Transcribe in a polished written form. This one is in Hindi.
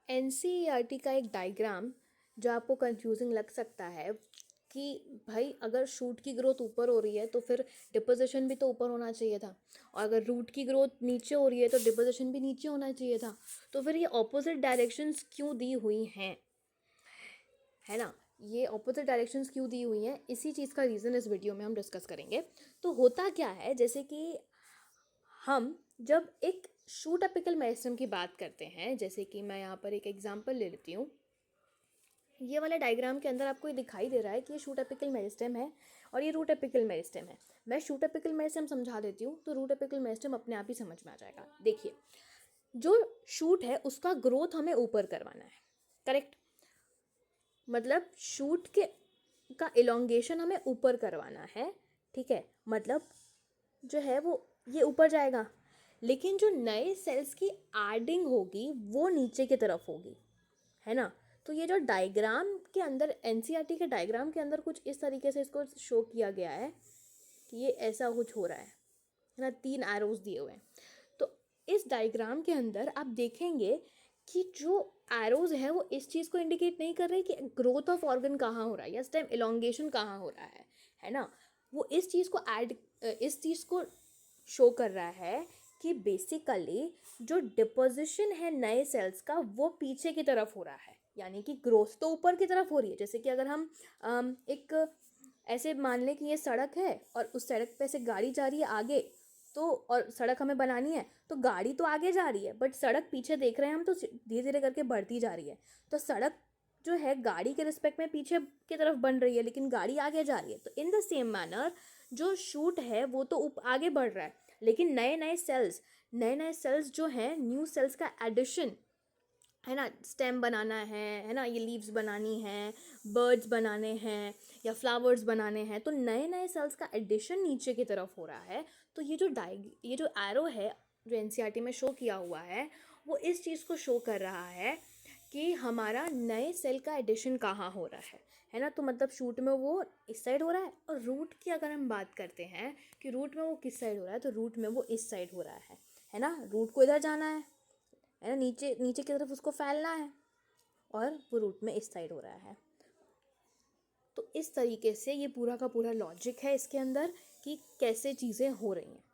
एनसीईआरटी का एक डायग्राम जो आपको कंफ्यूजिंग लग सकता है कि भाई अगर शूट की ग्रोथ ऊपर हो रही है तो फिर डिपोजिशन भी तो ऊपर होना चाहिए था, और अगर रूट की ग्रोथ नीचे हो रही है तो डिपोजिशन भी नीचे होना चाहिए था। तो फिर ये ऑपोजिट डायरेक्शंस क्यों दी हुई हैं, है ना? ये ऑपोजिट डायरेक्शंस क्यों दी हुई हैं, इसी चीज़ का रीज़न इस वीडियो में हम डिस्कस करेंगे। तो होता क्या है, जैसे कि हम जब एक शूट एपिकल मेरिस्टेम की बात करते हैं, जैसे कि मैं यहाँ पर एक एग्जांपल ले लेती हूँ। ये वाला डायग्राम के अंदर आपको ये दिखाई दे रहा है कि ये शूट एपिकल मेरिस्टेम है और ये रूट एपिकल मेरिस्टेम है। मैं शूट एपिकल मेरिस्टेम समझा देती हूँ तो रूट एपिकल मेरिस्टेम अपने आप ही समझ में आ जाएगा। देखिए, जो शूट है उसका ग्रोथ हमें ऊपर करवाना है, करेक्ट? मतलब शूट के का इलोंगेशन हमें ऊपर करवाना है, ठीक है? मतलब जो है वो ये ऊपर जाएगा, लेकिन जो नए सेल्स की एडिंग होगी वो नीचे की तरफ होगी, है ना? तो ये जो डायग्राम के अंदर, एनसीईआरटी के डायग्राम के अंदर कुछ इस तरीके से इसको शो किया गया है कि ये ऐसा कुछ हो रहा है ना? 3 एरोज दिए हुए हैं। तो इस डायग्राम के अंदर आप देखेंगे कि जो एरोज है वो इस चीज़ को इंडिकेट नहीं कर रहे कि ग्रोथ ऑफ ऑर्गन कहाँ हो रहा है या स्टेम इलोंगेशन कहाँ हो रहा है ना? वो इस चीज़ को शो कर रहा है कि बेसिकली जो डिपोजिशन है नए सेल्स का वो पीछे की तरफ हो रहा है, यानी कि ग्रोथ तो ऊपर की तरफ हो रही है। जैसे कि अगर हम एक ऐसे मान लें कि ये सड़क है और उस सड़क पे से गाड़ी जा रही है आगे, तो और सड़क हमें बनानी है तो गाड़ी तो आगे जा रही है बट सड़क पीछे देख रहे हैं हम तो धीरे धीरे करके बढ़ती जा रही है। तो सड़क जो है गाड़ी के रिस्पेक्ट में पीछे की तरफ बन रही है लेकिन गाड़ी आगे जा रही है। तो इन द सेम मैनर जो शूट है वो तो आगे बढ़ रहा है, लेकिन नए नए सेल्स जो हैं, न्यू सेल्स का एडिशन, है ना? स्टेम बनाना है ना? ये लीव्स बनानी है, बर्ड्स बनाने हैं या फ्लावर्स बनाने हैं, तो नए नए सेल्स का एडिशन नीचे की तरफ हो रहा है। तो ये जो एरो है जो एनसीईआरटी में शो किया हुआ है वो इस चीज़ को शो कर रहा है कि हमारा नए सेल का एडिशन कहाँ हो रहा है ना? तो मतलब शूट में वो इस साइड हो रहा है, और रूट की अगर हम बात करते हैं कि रूट में वो किस साइड हो रहा है, तो रूट में वो इस साइड हो रहा है ना? रूट को इधर जाना है ना? नीचे नीचे की तरफ उसको फैलना है, और वो रूट में इस साइड हो रहा है। तो इस तरीके से ये पूरा का पूरा लॉजिक है इसके अंदर कि कैसे चीज़ें हो रही हैं।